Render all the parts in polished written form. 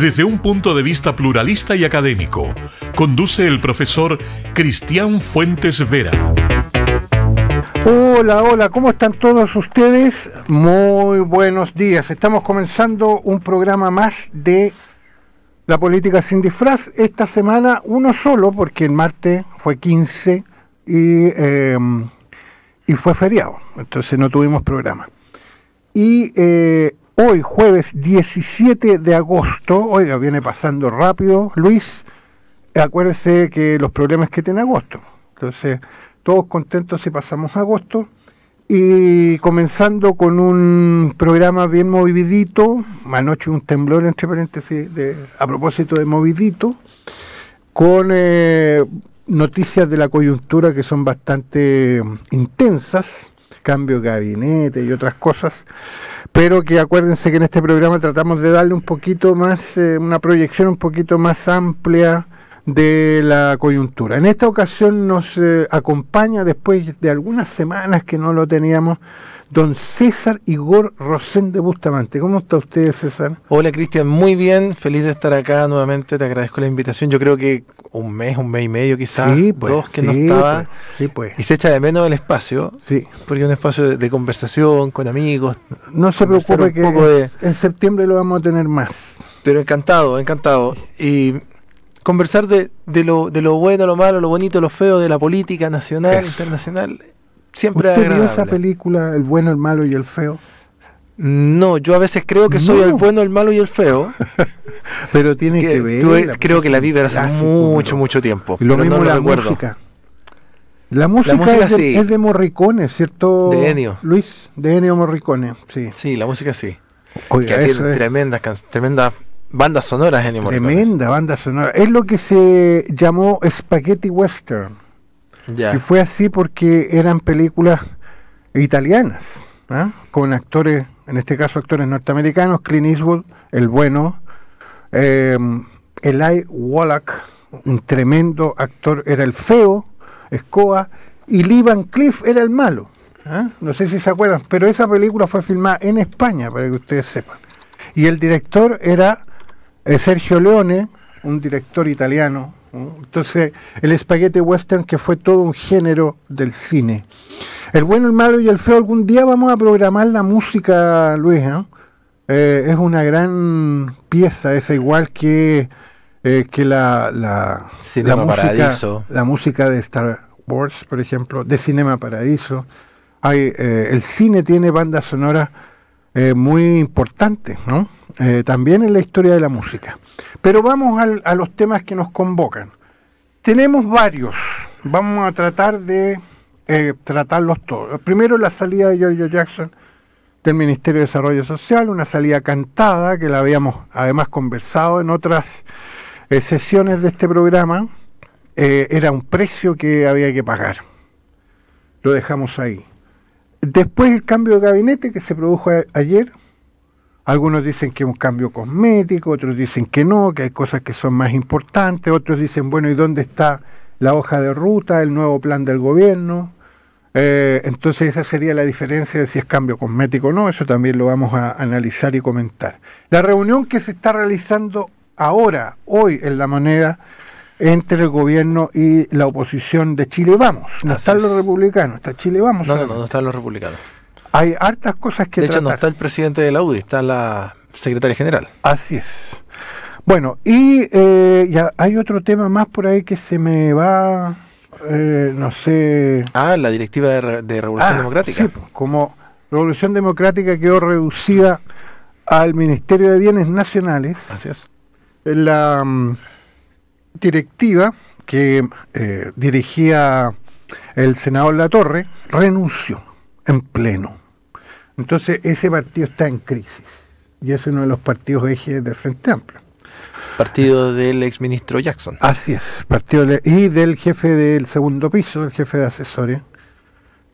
desde un punto de vista pluralista y académico. Conduce el profesor Cristian Fuentes Vera. Hola, hola, ¿cómo están todos ustedes? Muy buenos días. Estamos comenzando un programa más de La Política Sin Disfraz. Esta semana uno solo, porque el martes fue 15 y fue feriado, entonces no tuvimos programa. Y hoy, jueves 17 de agosto, oiga, viene pasando rápido, Luis, acuérdese que los problemas que tiene agosto. Entonces, todos contentos si pasamos agosto. Y comenzando con un programa bien movidito, anoche un temblor, entre paréntesis, a propósito de movidito, con noticias de la coyuntura que son bastante intensas, cambio de gabinete y otras cosas, pero que acuérdense que en este programa tratamos de darle un poquito más, una proyección un poquito más amplia de la coyuntura. En esta ocasión nos acompaña, después de algunas semanas que no lo teníamos, don César Igor Rosén de Bustamante. ¿Cómo está usted, César? Hola, Cristian, muy bien, feliz de estar acá nuevamente, te agradezco la invitación. Yo creo que un mes y medio quizás, sí, pues, dos que no estaba, pues. Y se echa de menos el espacio, sí, porque es un espacio de conversación con amigos. No se preocupe que en septiembre lo vamos a tener más. Pero encantado. Y conversar de lo bueno, lo malo, lo bonito, lo feo de la política nacional, internacional, siempre es agradable. ¿Usted vio esa película, El bueno, el malo y el feo? No, yo a veces creo que soy el bueno, el malo y el feo. Pero tiene que ver. Creo que la vi hace mucho tiempo. Lo pero mismo no la recuerdo. música. La música es de Morricone, ¿cierto? De Ennio. Luis, de Ennio Morricone, sí. Sí, la música sí. Oiga, que tiene tremendas bandas sonoras, Ennio Morricone. Tremenda banda sonora. Es lo que se llamó Spaghetti Western. Ya. Y fue así porque eran películas italianas, ¿eh? Con actores, en este caso actores norteamericanos, Clint Eastwood, el bueno, Eli Wallach, un tremendo actor, era el feo, Scoa, y Lee Van Cleef era el malo. No sé si se acuerdan, pero esa película fue filmada en España, para que ustedes sepan. Y el director era Sergio Leone, un director italiano. Entonces, el Spaghetti Western, que fue todo un género del cine. El bueno, el malo y el feo, algún día vamos a programar la música, Luis, ¿no? Es una gran pieza, es igual que la Cinema Paradiso. La música de Star Wars, por ejemplo, de Cinema Paradiso. El cine tiene bandas sonoras muy importantes, ¿no? También en la historia de la música. Pero vamos a los temas que nos convocan. Tenemos varios. Vamos a tratar de tratarlos todos. Primero, la salida de Giorgio Jackson del Ministerio de Desarrollo Social, una salida cantada que la habíamos además conversado en otras sesiones de este programa. Era un precio que había que pagar. Lo dejamos ahí. Después el cambio de gabinete que se produjo ayer. Algunos dicen que es un cambio cosmético, otros dicen que no, que hay cosas que son más importantes, otros dicen, bueno, ¿y dónde está la hoja de ruta, el nuevo plan del gobierno? Entonces esa sería la diferencia de si es cambio cosmético o no, eso también lo vamos a analizar y comentar. La reunión que se está realizando ahora, hoy, en La Moneda, entre el gobierno y la oposición de Chile Vamos. No están los republicanos, está Chile Vamos. No están los republicanos. Hay hartas cosas que tratar. De hecho, no está el presidente de la UDI, está la secretaria general. Así es. Bueno, y ya hay otro tema más por ahí que se me va, no sé... La directiva de Revolución Democrática. Sí, como Revolución Democrática quedó reducida al Ministerio de Bienes Nacionales. Así es. La directiva que dirigía el senador Latorre renunció en pleno. Entonces ese partido está en crisis y es uno de los partidos ejes del Frente Amplio. Partido del exministro Jackson. Así es, y del jefe del segundo piso, el jefe de asesores,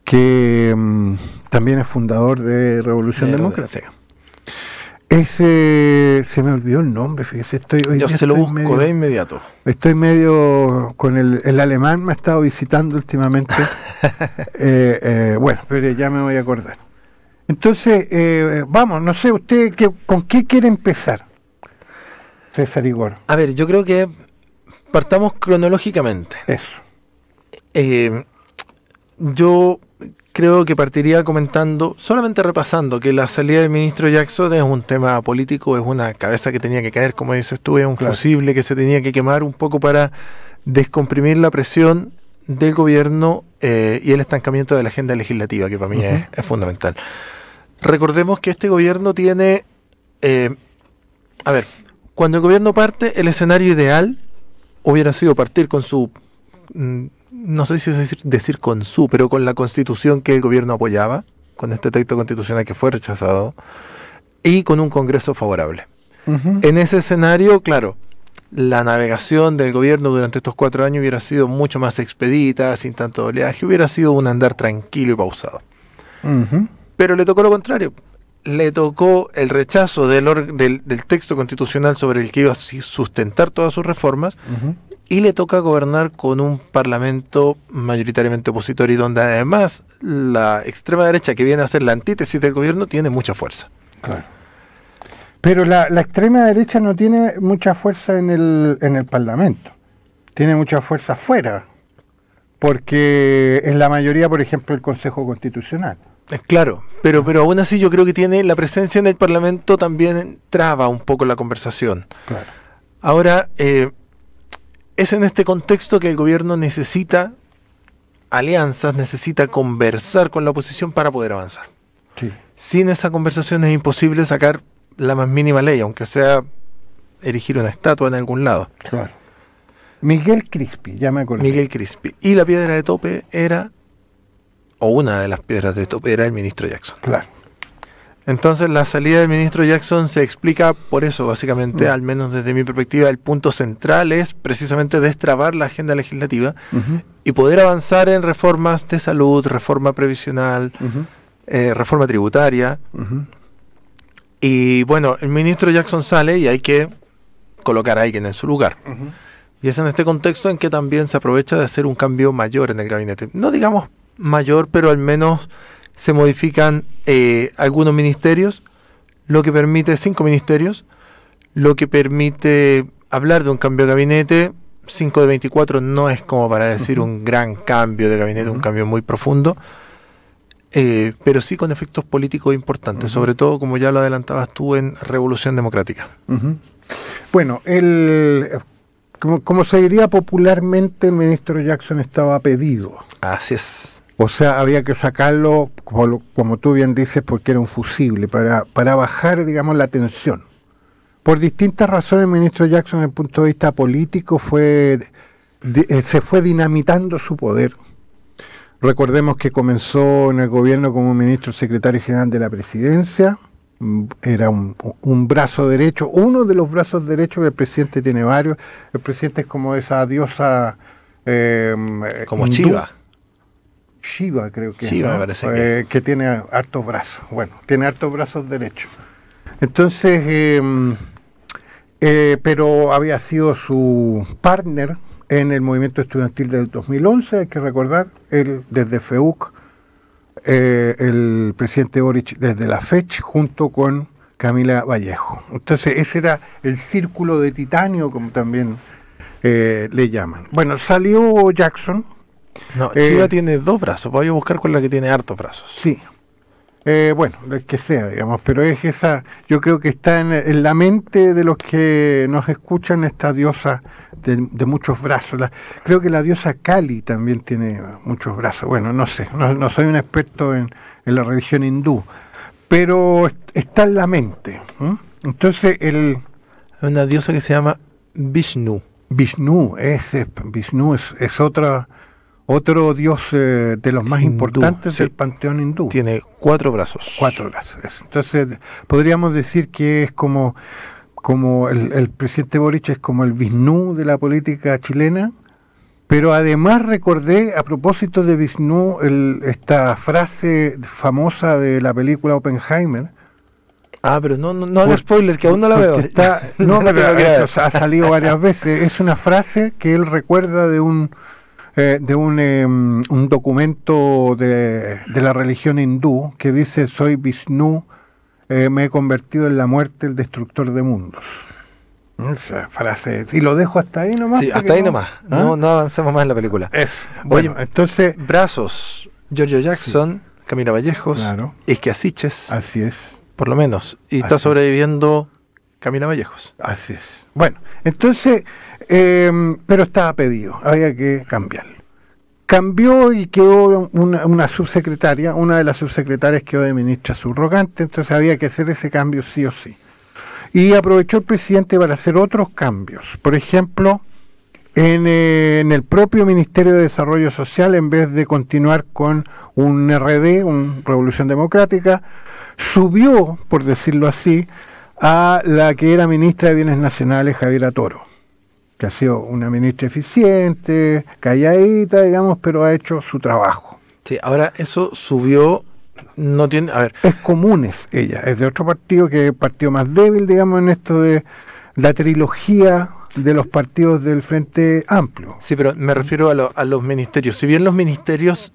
que también es fundador de Revolución Democrática. Se me olvidó el nombre, fíjese, yo se lo busco de inmediato. Estoy medio con el alemán, me ha estado visitando últimamente. Bueno, pero ya me voy a acordar. Entonces, vamos, no sé, usted, ¿con qué quiere empezar? César Igor. A ver, yo creo que partamos cronológicamente. Eso. Yo creo que partiría comentando, solamente repasando, que la salida del ministro Jackson es un tema político, es una cabeza que tenía que caer, como dices tú, es un fusible que se tenía que quemar un poco para descomprimir la presión del gobierno y el estancamiento de la agenda legislativa, que para mí es fundamental. Recordemos que este gobierno tiene... a ver, cuando el gobierno parte, el escenario ideal hubiera sido partir con su... no sé si es decir con su, pero con la constitución que el gobierno apoyaba, con este texto constitucional que fue rechazado, y con un Congreso favorable. En ese escenario, claro, la navegación del gobierno durante estos 4 años hubiera sido mucho más expedita, sin tanto oleaje, hubiera sido un andar tranquilo y pausado. Pero le tocó lo contrario. Le tocó el rechazo del texto constitucional sobre el que iba a sustentar todas sus reformas, y le toca gobernar con un parlamento mayoritariamente opositor y donde además la extrema derecha, que viene a ser la antítesis del gobierno, tiene mucha fuerza. Claro. Pero la extrema derecha no tiene mucha fuerza en el parlamento, tiene mucha fuerza afuera, porque en la mayoría, por ejemplo, el Consejo Constitucional. Claro, pero aún así yo creo que tiene la presencia en el parlamento también traba un poco la conversación. Claro. Ahora, es en este contexto que el gobierno necesita alianzas, necesita conversar con la oposición para poder avanzar. Sí. Sin esa conversación es imposible sacar la más mínima ley, aunque sea erigir una estatua en algún lado. Claro. Miguel Crispi, ya me acordé. Miguel Crispi. Y la piedra de tope era, o una de las piedras de tope era el ministro Jackson. Claro. Entonces la salida del ministro Jackson se explica por eso, básicamente, al menos desde mi perspectiva, el punto central es precisamente destrabar la agenda legislativa y poder avanzar en reformas de salud, reforma previsional, reforma tributaria. Y bueno, el ministro Jackson sale y hay que colocar a alguien en su lugar. Y es en este contexto en que también se aprovecha de hacer un cambio mayor en el gabinete. No digamos mayor, pero al menos se modifican algunos ministerios, lo que permite 5 ministerios, lo que permite hablar de un cambio de gabinete. 5 de 24 no es como para decir un gran cambio de gabinete, un cambio muy profundo, pero sí con efectos políticos importantes, sobre todo, como ya lo adelantabas tú, en Revolución Democrática. Bueno, como se diría popularmente, el ministro Jackson estaba pedido. Así es. O sea, había que sacarlo, como tú bien dices, porque era un fusible, para bajar, digamos, la tensión. Por distintas razones, el ministro Jackson, desde el punto de vista político, se fue dinamitando su poder. Recordemos que comenzó en el gobierno como ministro secretario general de la presidencia, era un brazo derecho, uno de los brazos derechos. El presidente tiene varios. El presidente es como esa diosa como hindú. Shiva, creo que Shiva, ¿no? Me parece que tiene hartos brazos. Bueno, tiene hartos brazos derechos. Entonces, pero había sido su partner en el movimiento estudiantil del 2011, hay que recordar, él desde FEUC, el presidente Boric desde la FECH, junto con Camila Vallejo. Entonces ese era el círculo de titanio, como también le llaman. Bueno, salió Jackson. No, Shiva tiene 2 brazos, voy a buscar con la que tiene hartos brazos. Sí. Bueno, el que sea, digamos, pero es esa, yo creo que está en la mente de los que nos escuchan, esta diosa de muchos brazos. Creo que la diosa Kali también tiene muchos brazos. Bueno, no sé, no soy un experto en la religión hindú, pero está en la mente. Entonces, una diosa que se llama Vishnu. Vishnu es otro dios de los más importantes del panteón hindú. Tiene 4 brazos. 4 brazos. Entonces, podríamos decir que es como el presidente Boric es como el Vishnu de la política chilena, pero además recordé, a propósito de Vishnu, esta frase famosa de la película Oppenheimer. Pero no haga spoiler, que aún no la veo. Pero ha salido varias veces. Es una frase que él recuerda de un documento de la religión hindú que dice: soy Vishnu, me he convertido en la muerte, el destructor de mundos. Esa frase. Y lo dejo hasta ahí nomás. Sí, hasta ahí nomás. No avancemos más en la película. Eso. Bueno, oye, entonces... Brazos, Giorgio Jackson, sí. Camila Vallejos, claro. Isquiasiches. Así es. Por lo menos. Y está sobreviviendo Camila Vallejos. Así es. Bueno, entonces, pero estaba pedido, había que cambiarlo. Cambió y quedó una subsecretaria, una de las subsecretarias quedó de ministra subrogante, entonces había que hacer ese cambio sí o sí. Y aprovechó el presidente para hacer otros cambios. Por ejemplo, en el propio Ministerio de Desarrollo Social, en vez de continuar con un RD, una Revolución Democrática, subió, por decirlo así, a la que era ministra de Bienes Nacionales, Javiera Toro, que ha sido una ministra eficiente, calladita, digamos, pero ha hecho su trabajo. Sí, ahora eso subió, no tiene, a ver. Es Comunes ella, es de otro partido, que es el partido más débil, digamos, en esto de la trilogía de los partidos del Frente Amplio. Sí, pero me refiero a los ministerios. Si bien los ministerios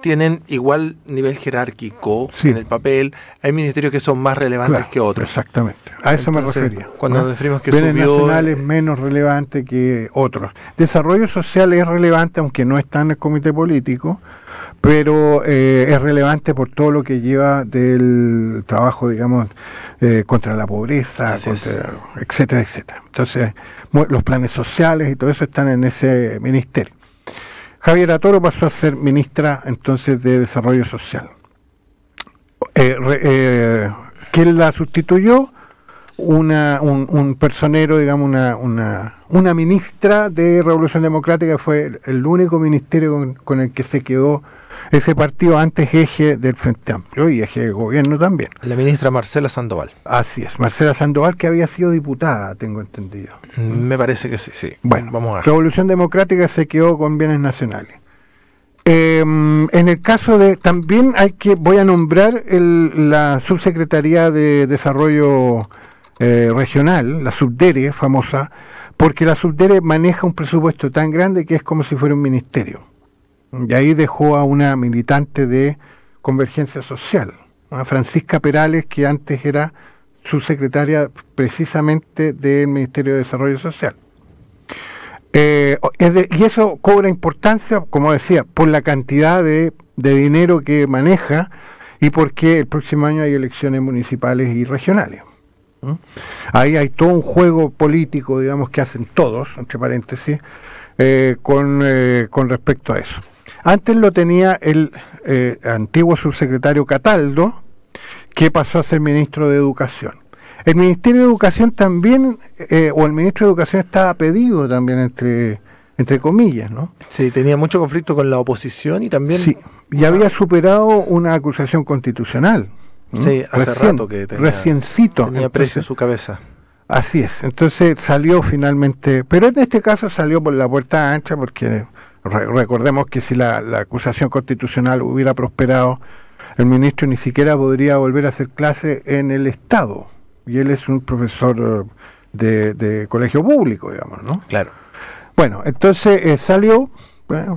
tienen igual nivel jerárquico en el papel, hay ministerios que son más relevantes que otros. Exactamente, a eso entonces, me refería. Cuando decimos que Bienes subió... nacionales menos relevante que otros. Desarrollo social es relevante, aunque no está en el comité político, pero es relevante por todo lo que lleva del trabajo, digamos, contra la pobreza, etcétera, etcétera. Entonces, los planes sociales y todo eso están en ese ministerio. Javiera Toro pasó a ser ministra entonces de Desarrollo Social. ¿Quién la sustituyó? Un personero, digamos, una ministra de Revolución Democrática, fue el único ministerio con el que se quedó ese partido, antes eje del Frente Amplio y eje del gobierno también. La ministra Marcela Sandoval. Así es, Marcela Sandoval, que había sido diputada, tengo entendido. Me parece que sí, sí. Bueno, vamos a ver. Revolución Democrática se quedó con Bienes Nacionales. En el caso de, también voy a nombrar la Subsecretaría de Desarrollo Regional, la Subdere famosa, porque la Subdere maneja un presupuesto tan grande que es como si fuera un ministerio. Y ahí dejó a una militante de Convergencia Social, a Francisca Perales, que antes era subsecretaria precisamente del Ministerio de Desarrollo Social. Y eso cobra importancia, como decía, por la cantidad de dinero que maneja y porque el próximo año hay elecciones municipales y regionales. Ahí hay todo un juego político, digamos, que hacen todos, entre paréntesis, con respecto a eso. Antes lo tenía el antiguo subsecretario Cataldo, que pasó a ser ministro de Educación. El Ministerio de Educación también, o el ministro de Educación estaba pedido también, entre comillas, ¿no? Sí, tenía mucho conflicto con la oposición y también... Sí, y había superado una acusación constitucional. ¿no? Sí, hace rato que tenía precio su cabeza. Así es, entonces salió finalmente, pero en este caso salió por la puerta ancha, porque recordemos que si la acusación constitucional hubiera prosperado, el ministro ni siquiera podría volver a hacer clase en el Estado, y él es un profesor de colegio público, digamos, ¿no? Claro. Bueno, entonces salió,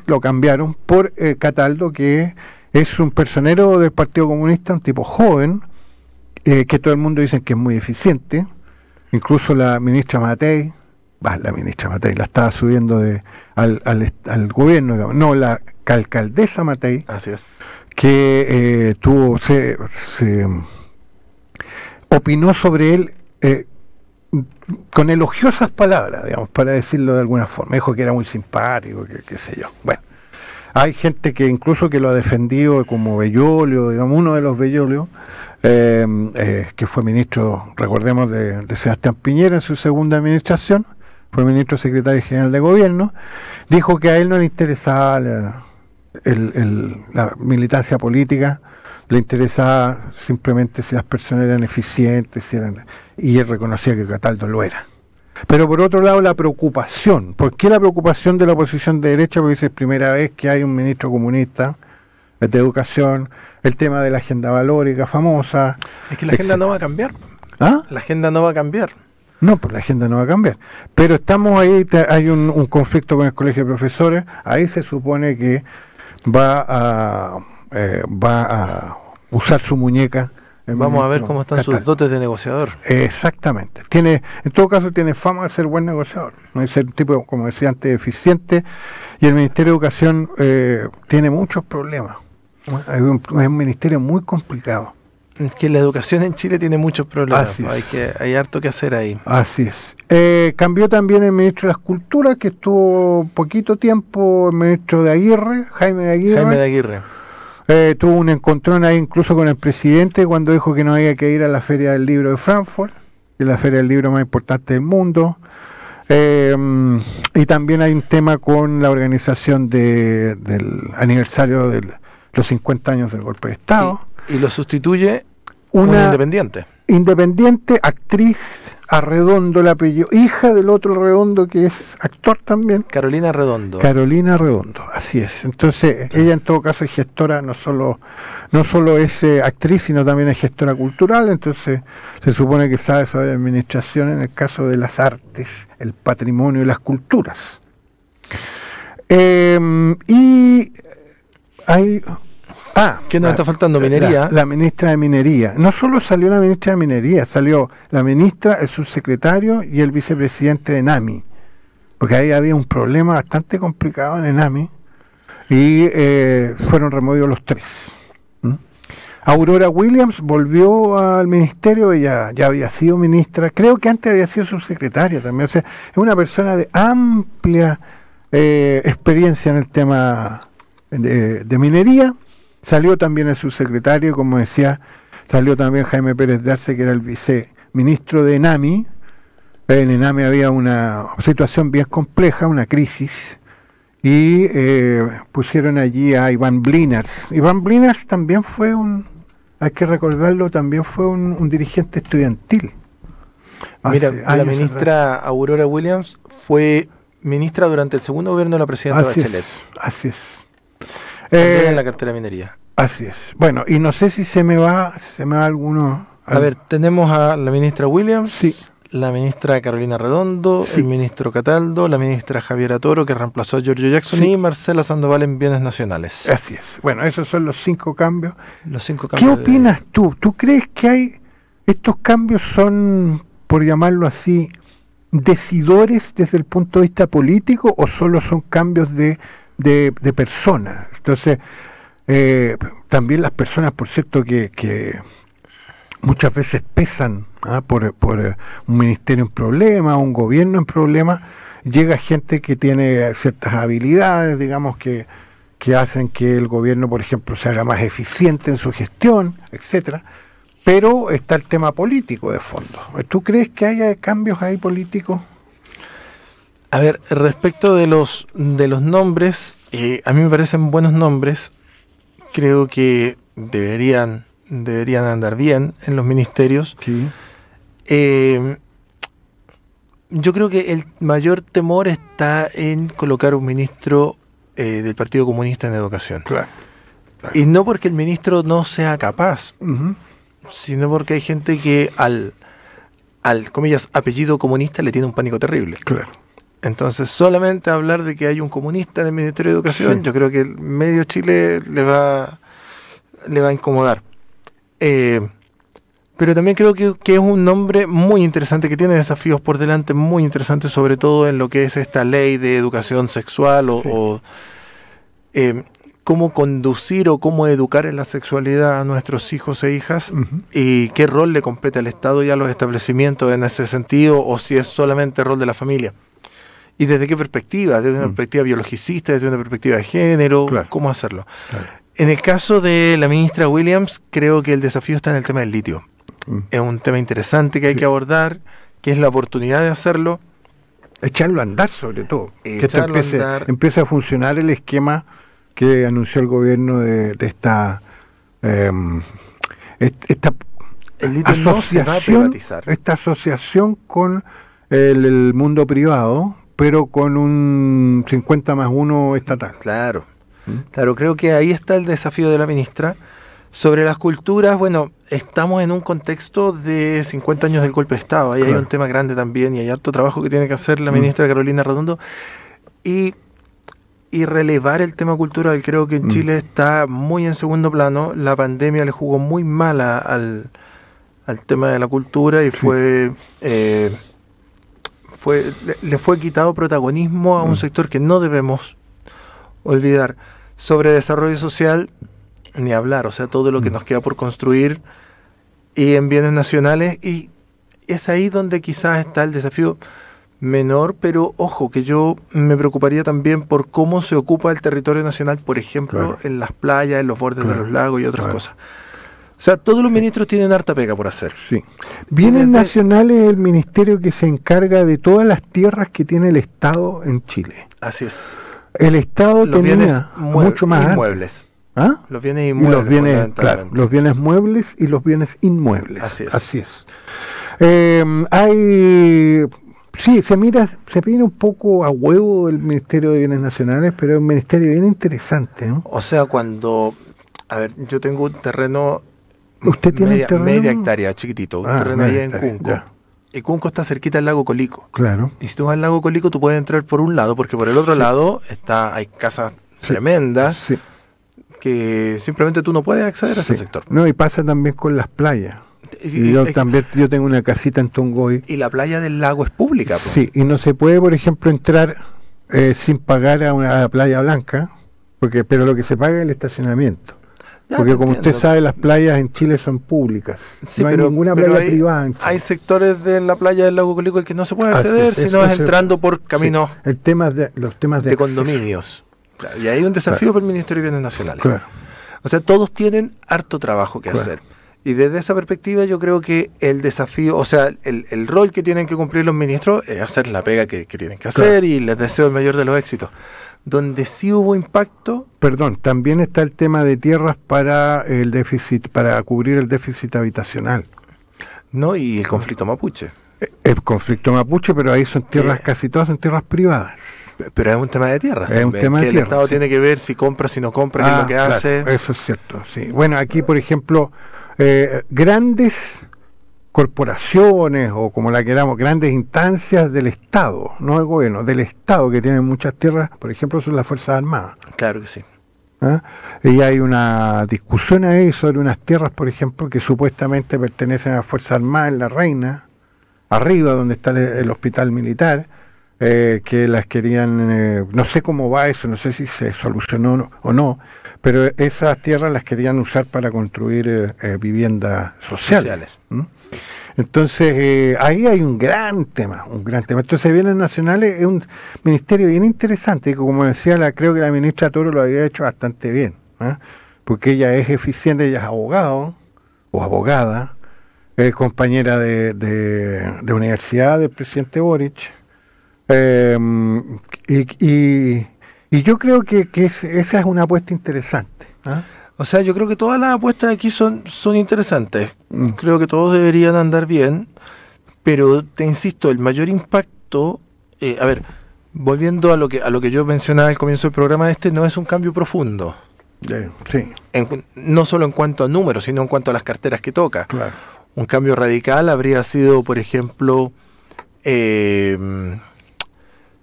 lo cambiaron por Cataldo, que es un personero del Partido Comunista, un tipo joven, que todo el mundo dice que es muy eficiente. Incluso la ministra Matei la estaba subiendo al gobierno, digamos. No, la alcaldesa Matei, así es, que se opinó sobre él con elogiosas palabras, digamos, para decirlo de alguna forma. Dijo que era muy simpático, que qué sé yo. Bueno, hay gente que incluso que lo ha defendido, como Bellolio, digamos, uno de los Bellolios, que fue ministro, recordemos, de Sebastián Piñera en su segunda administración, fue ministro secretario general de gobierno, dijo que a él no le interesaba la militancia política, le interesaba simplemente si las personas eran eficientes, y él reconocía que Cataldo lo era. Pero por otro lado, la preocupación. ¿Por qué la preocupación de la oposición de derecha? Porque es primera vez que hay un ministro comunista de educación, el tema de la agenda valórica famosa. Es que la agenda no va a cambiar. ¿Ah? La agenda no va a cambiar. No, pues la agenda no va a cambiar. Pero estamos ahí, hay un conflicto con el colegio de profesores, ahí se supone que va a usar su muñeca Vamos a ver cómo están sus dotes de negociador. Exactamente. En todo caso, tiene fama de ser buen negociador. ¿No? Es un tipo, como decía antes, eficiente. Y el Ministerio de Educación tiene muchos problemas. Es un ministerio muy complicado. Que la educación en Chile tiene muchos problemas. Hay harto que hacer ahí. Así es. Cambió también el ministro de las Culturas, que estuvo poquito tiempo el ministro de Aguirre, Jaime de Aguirre. Tuvo un encontrón ahí incluso con el presidente cuando dijo que no había que ir a la Feria del Libro de Frankfurt, que es la feria del libro más importante del mundo. Y también hay un tema con la organización del aniversario de los 50 años del golpe de Estado. Y lo sustituye una independiente, actriz, Arredondo el apellido, hija del otro Arredondo que es actor también. Carolina Arredondo, así es. Entonces, ella en todo caso es gestora, no solo es actriz, sino también es gestora cultural, entonces se supone que sabe sobre administración en el caso de las artes, el patrimonio y las culturas. Y hay... ¿qué nos está faltando? Minería. La ministra de Minería. No solo salió la ministra de Minería, salió la ministra, el subsecretario y el vicepresidente de ENAMI. Porque ahí había un problema bastante complicado en ENAMI y fueron removidos los tres. Aurora Williams volvió al ministerio, ella ya había sido ministra, creo que antes había sido subsecretaria también. O sea, es una persona de amplia experiencia en el tema de minería. Salió también el subsecretario, como decía, salió también Jaime Pérez de Arce, que era el viceministro de ENAMI. En ENAMI había una situación bien compleja, una crisis, y pusieron allí a Iván Blinars. Iván Blinars también fue hay que recordarlo, también fue un dirigente estudiantil. Mira, la ministra Aurora Williams fue ministra durante el segundo gobierno de la presidenta Bachelet. Así es. En la cartera de minería. Así es. Bueno, y no sé si se me va alguno. A ver, tenemos a la ministra Williams, la ministra Carolina Arredondo, el ministro Cataldo, la ministra Javiera Toro, que reemplazó a Giorgio Jackson, y Marcela Sandoval en Bienes Nacionales. Así es. Bueno, esos son los 5 cambios. ¿Qué opinas tú? ¿Tú crees que estos cambios son, por llamarlo así, decidores desde el punto de vista político o solo son cambios de personas? Entonces, también las personas, por cierto, que muchas veces pesan por un ministerio en problema, un gobierno en problema, llega gente que tiene ciertas habilidades, digamos, que hacen que el gobierno, por ejemplo, se haga más eficiente en su gestión, etcétera. Pero está el tema político de fondo. ¿Tú crees que haya cambios ahí políticos? A ver, respecto de los nombres, a mí me parecen buenos nombres. Creo que deberían andar bien en los ministerios. Sí. Yo creo que el mayor temor está en colocar un ministro del Partido Comunista en educación. Claro. Y no porque el ministro no sea capaz, sino porque hay gente que al comillas, apellido comunista le tiene un pánico terrible. Claro. Entonces, solamente hablar de que hay un comunista en el Ministerio de Educación, yo creo que el medio Chile le va a incomodar. Pero también creo que es un nombre muy interesante, que tiene desafíos por delante muy interesantes, sobre todo en lo que es esta ley de educación sexual o cómo conducir o cómo educar en la sexualidad a nuestros hijos e hijas, y qué rol le compete al Estado y a los establecimientos en ese sentido, o si es solamente rol de la familia. ¿Y desde qué perspectiva? ¿Desde una perspectiva biologicista, desde una perspectiva de género? Claro. ¿Cómo hacerlo? Claro. En el caso de la ministra Williams, creo que el desafío está en el tema del litio. Es un tema interesante que hay que abordar, que es la oportunidad de hacerlo. Echarlo a andar, sobre todo. Que empiece a funcionar el esquema que anunció el gobierno de esta el litio no se va a privatizar. Esta asociación con el mundo privado, pero con un 50+1 estatal. Claro, claro, creo que ahí está el desafío de la ministra. Sobre las culturas, bueno, estamos en un contexto de 50 años del golpe de Estado, ahí hay un tema grande también, y hay harto trabajo que tiene que hacer la ministra Carolina Arredondo, y y relevar el tema cultural. Creo que en Chile está muy en segundo plano. La pandemia le jugó muy mal al tema de la cultura y le fue quitado protagonismo a un sector que no debemos olvidar. Sobre desarrollo social, ni hablar, o sea, todo lo que nos queda por construir y en bienes nacionales, y es ahí donde quizás está el desafío menor, pero ojo, que yo me preocuparía también por cómo se ocupa el territorio nacional, por ejemplo, en las playas, en los bordes de los lagos y otras cosas. O sea, todos los ministros tienen harta pega por hacer. Sí. Bienes nacionales es el ministerio que se encarga de todas las tierras que tiene el Estado en Chile. Así es. El Estado Los tenía mucho más inmuebles. ¿Ah? Los bienes inmuebles. Y los bienes, claro, los bienes muebles y los bienes inmuebles. Así es. Así es. Sí, se mira un poco a huevo el Ministerio de Bienes Nacionales, pero es un ministerio bien interesante, ¿no? O sea, cuando... A ver, yo tengo un terreno... ¿Usted tiene un terreno? Media hectárea, chiquitito. Un terreno ahí en Cunco. Ya. Y Cunco está cerquita del lago Colico. Claro. Y si tú vas al lago Colico, tú puedes entrar por un lado, porque por el otro lado hay casas tremendas que simplemente tú no puedes acceder a ese sector. No, y pasa también con las playas. Yo tengo una casita en Tongoy. Y la playa del lago es pública. Sí, y no se puede, por ejemplo, entrar sin pagar a la Playa Blanca, pero lo que se paga es el estacionamiento. Porque como usted sabe, las playas en Chile son públicas. No hay ninguna playa privada en Chile. Hay sectores de la playa del lago Colico al que no se puede acceder, sino es entrando por caminos los temas de condominios. Claro, y hay un desafío para el Ministerio de Bienes Nacionales. Claro. O sea, todos tienen harto trabajo que hacer. Y desde esa perspectiva yo creo que el desafío, o sea, el rol que tienen que cumplir los ministros es hacer la pega que tienen que hacer, y les deseo el mayor de los éxitos. Donde sí hubo impacto... Perdón, también está el tema de tierras para el déficit, para cubrir el déficit habitacional. No, y el conflicto mapuche. El conflicto mapuche, pero ahí son tierras, casi todas son tierras privadas. Pero es un tema de tierras. Es un tema de tierras. El Estado tiene que ver si compra, si no compra, qué es lo que hace. Eso es cierto, sí. Bueno, aquí, por ejemplo, grandes corporaciones, o como la queramos, grandes instancias del Estado, no del gobierno, del Estado, que tienen muchas tierras, por ejemplo, son las Fuerzas Armadas. Claro que sí. Y hay una discusión ahí sobre unas tierras, por ejemplo, que supuestamente pertenecen a las Fuerzas Armadas en La Reina, arriba donde está el hospital militar, que las querían, no sé cómo va eso, no sé si se solucionó o no, pero esas tierras las querían usar para construir viviendas sociales. Entonces, ahí hay un gran tema, Entonces, Bienes Nacionales es un ministerio bien interesante, y como decía, creo que la ministra Toro lo había hecho bastante bien, porque ella es eficiente, ella es abogado o abogada, es compañera de universidad del presidente Boric, y yo creo que esa es una apuesta interesante. O sea, yo creo que todas las apuestas aquí son interesantes. Creo que todos deberían andar bien, pero te insisto, el mayor impacto, a ver, volviendo a lo que yo mencionaba al comienzo del programa, no es un cambio profundo. Sí. No solo en cuanto a números, sino en cuanto a las carteras que toca. Claro. Un cambio radical habría sido, por ejemplo,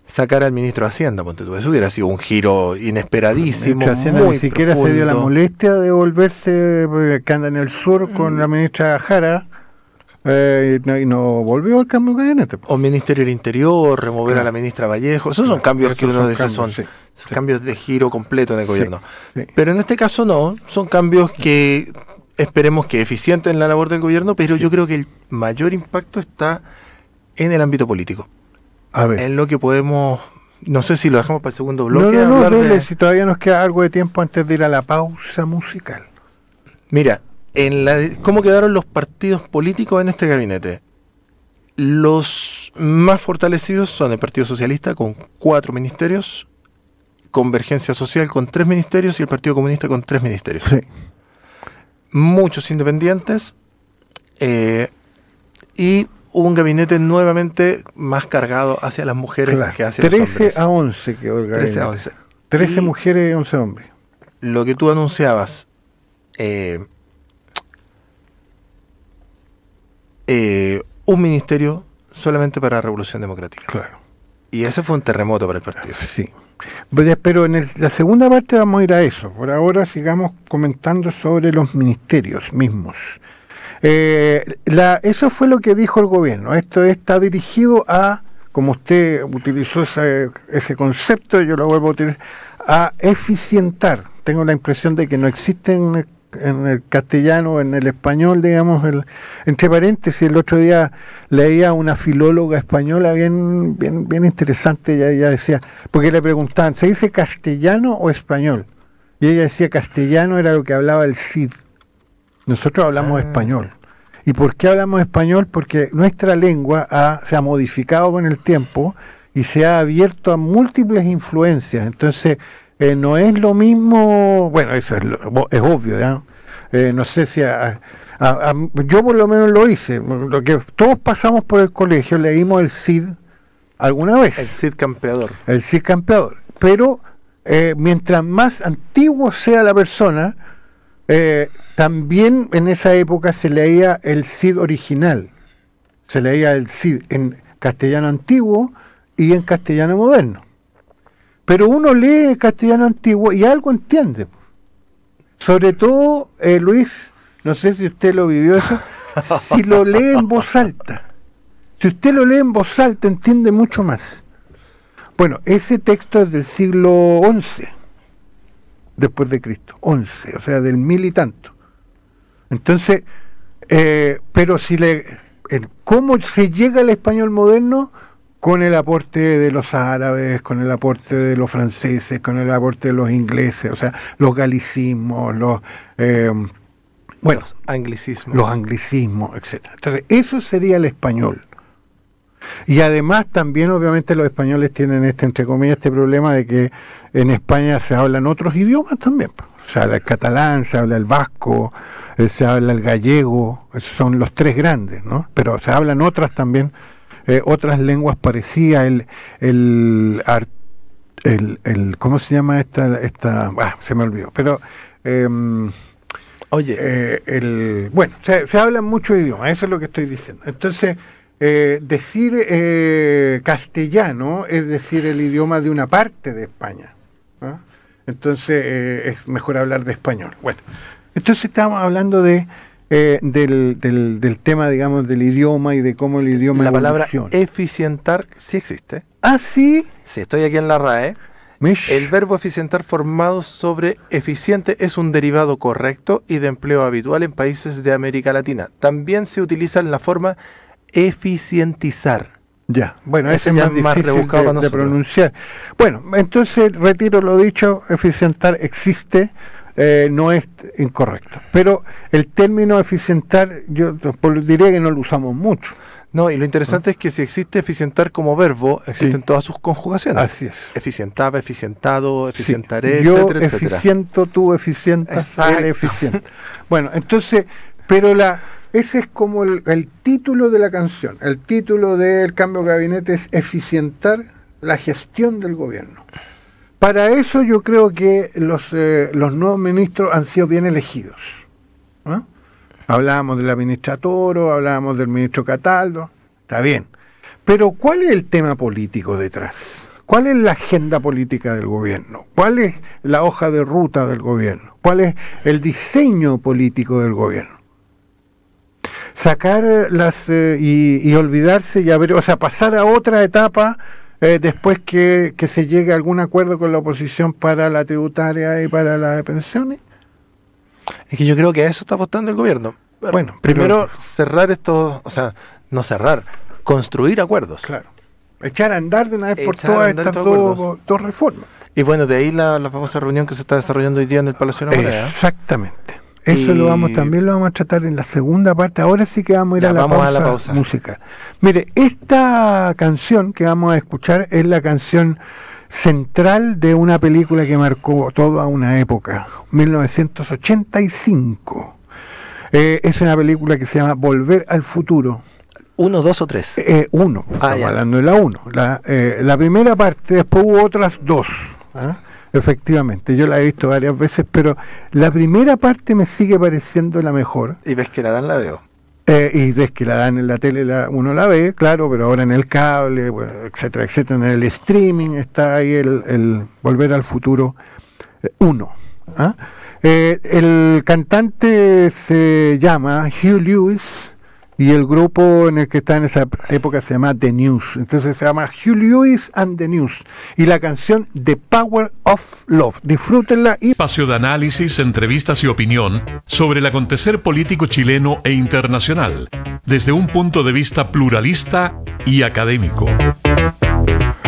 sacar al ministro de Hacienda, ponte tú. Eso hubiera sido un giro inesperadísimo. El Hacienda muy ni siquiera profundo. se dio la molestia de volverse, que anda en el sur con la ministra Jara, y no volvió al cambio de gabinete. O Ministerio del Interior, remover a la ministra Vallejo. Esos son cambios que uno dice son cambios de giro completo en el gobierno. Sí. Pero en este caso no, son cambios que esperemos que eficienten la labor del gobierno, pero yo creo que el mayor impacto está en el ámbito político. A ver. En lo que podemos, no sé si lo dejamos para el segundo bloque. No, si todavía nos queda algo de tiempo antes de ir a la pausa musical. Mira, ¿cómo quedaron los partidos políticos en este gabinete? Los más fortalecidos son el Partido Socialista con 4 ministerios, Convergencia Social con 3 ministerios y el Partido Comunista con 3 ministerios. Sí. Muchos independientes y un gabinete nuevamente más cargado hacia las mujeres que hacia los hombres. 13 a 11 quedó el gabinete. 13 a 11. 13 mujeres y 11 hombres. Lo que tú anunciabas, un ministerio solamente para Revolución Democrática. Claro. Y eso fue un terremoto para el partido. Sí. Pero en la segunda parte vamos a ir a eso. Por ahora sigamos comentando sobre los ministerios mismos. Eso fue lo que dijo el gobierno. Esto está dirigido a, como usted utilizó ese concepto, yo lo vuelvo a utilizar, a eficientar. Tengo la impresión de que no existe en el castellano, en el español, digamos, entre paréntesis, el otro día leía una filóloga española bien interesante, ella decía, porque le preguntaban, ¿se dice castellano o español? Y ella decía, castellano era lo que hablaba el Cid, nosotros hablamos español. ¿Y por qué hablamos español? Porque nuestra lengua se ha modificado con el tiempo y se ha abierto a múltiples influencias, entonces no es lo mismo, bueno, eso es obvio, ¿ya? No sé si yo por lo menos lo hice, lo que todos pasamos por el colegio, leímos el Cid alguna vez. El Cid Campeador. El Cid Campeador, pero mientras más antiguo sea la persona, también en esa época se leía el Cid original, se leía el Cid en castellano antiguo y en castellano moderno. Pero uno lee el castellano antiguo y algo entiende. Sobre todo, Luis, no sé si usted lo vivió eso, si lo lee en voz alta. Si usted lo lee en voz alta, entiende mucho más. Bueno, ese texto es del siglo XI, después de Cristo, 11, o sea, del 1000 y tanto. Entonces, pero ¿cómo se llega al español moderno? Con el aporte de los árabes, con el aporte de los franceses, con el aporte de los ingleses, o sea, los galicismos, los anglicismos, etcétera. Entonces, eso sería el español. Y además también, obviamente, los españoles tienen entre comillas, este problema de que en España se hablan otros idiomas también. Se habla el catalán, se habla el vasco, se habla el gallego, esos son los tres grandes, ¿no? Pero se hablan otras también. Otras lenguas parecidas, ¿cómo se llama esta? Se me olvidó, pero bueno, se hablan muchos idiomas, eso es lo que estoy diciendo. Entonces, decir castellano es decir el idioma de una parte de España, ¿no? Entonces es mejor hablar de español. Bueno, entonces estamos hablando del tema, digamos, del idioma y de cómo el idioma evoluciona. La palabra eficientar sí existe. ¿Ah, sí? Sí, estoy aquí en la RAE. El verbo eficientar formado sobre eficiente es un derivado correcto y de empleo habitual en países de América Latina. También se utiliza en la forma eficientizar. Ya, bueno, ese es más rebuscado de pronunciar. Bueno, entonces retiro lo dicho, eficientar existe. No es incorrecto, pero el término eficientar yo diré que no lo usamos mucho. No, y lo interesante es que si existe eficientar como verbo, existen todas sus conjugaciones. Así es. Eficientaba, eficientado, eficientaré, yo etcétera, etcétera. Eficiento, tú eficientas, él eficiente. Bueno, entonces, pero ese es como el título de la canción. El título del cambio de gabinete es eficientar la gestión del gobierno. Para eso yo creo que los nuevos ministros han sido bien elegidos, ¿no? Hablábamos de la ministra Toro, hablábamos del ministro Cataldo, está bien. Pero ¿cuál es el tema político detrás? ¿Cuál es la agenda política del gobierno? ¿Cuál es la hoja de ruta del gobierno? ¿Cuál es el diseño político del gobierno? Sacar y olvidarse y pasar a otra etapa después que se llegue a algún acuerdo con la oposición para la tributaria y para las pensiones. Es que yo creo que a eso está apostando el gobierno. Bueno, primero cerrar estos, no cerrar, construir acuerdos. Claro. Echar a andar de una vez por todas estas dos reformas. Y bueno, de ahí la famosa reunión que se está desarrollando hoy día en el Palacio de la Moneda. Exactamente. Eso también lo vamos a tratar en la segunda parte. Ahora sí que vamos a ir a la pausa musical. Mire, esta canción que vamos a escuchar es la canción central de una película que marcó toda una época, 1985. Es una película que se llama Volver al Futuro. ¿1, 2 o 3? Uno, estamos hablando de la 1. La primera parte, después hubo otras 2. Efectivamente, yo la he visto varias veces, pero la primera parte me sigue pareciendo la mejor. Y ves que la dan, la veo. Y ves que la dan en la tele, uno la ve, claro, pero ahora en el cable, bueno, etcétera, etcétera, en el streaming está ahí el Volver al Futuro 1. ¿Ah? El cantante se llama Hugh Lewis y el grupo en el que está en esa época se llama The News. Entonces se llama Hugh Lewis and The News y la canción The Power of Love. Disfrútenla. Espacio de análisis, entrevistas y opinión sobre el acontecer político chileno e internacional desde un punto de vista pluralista y académico.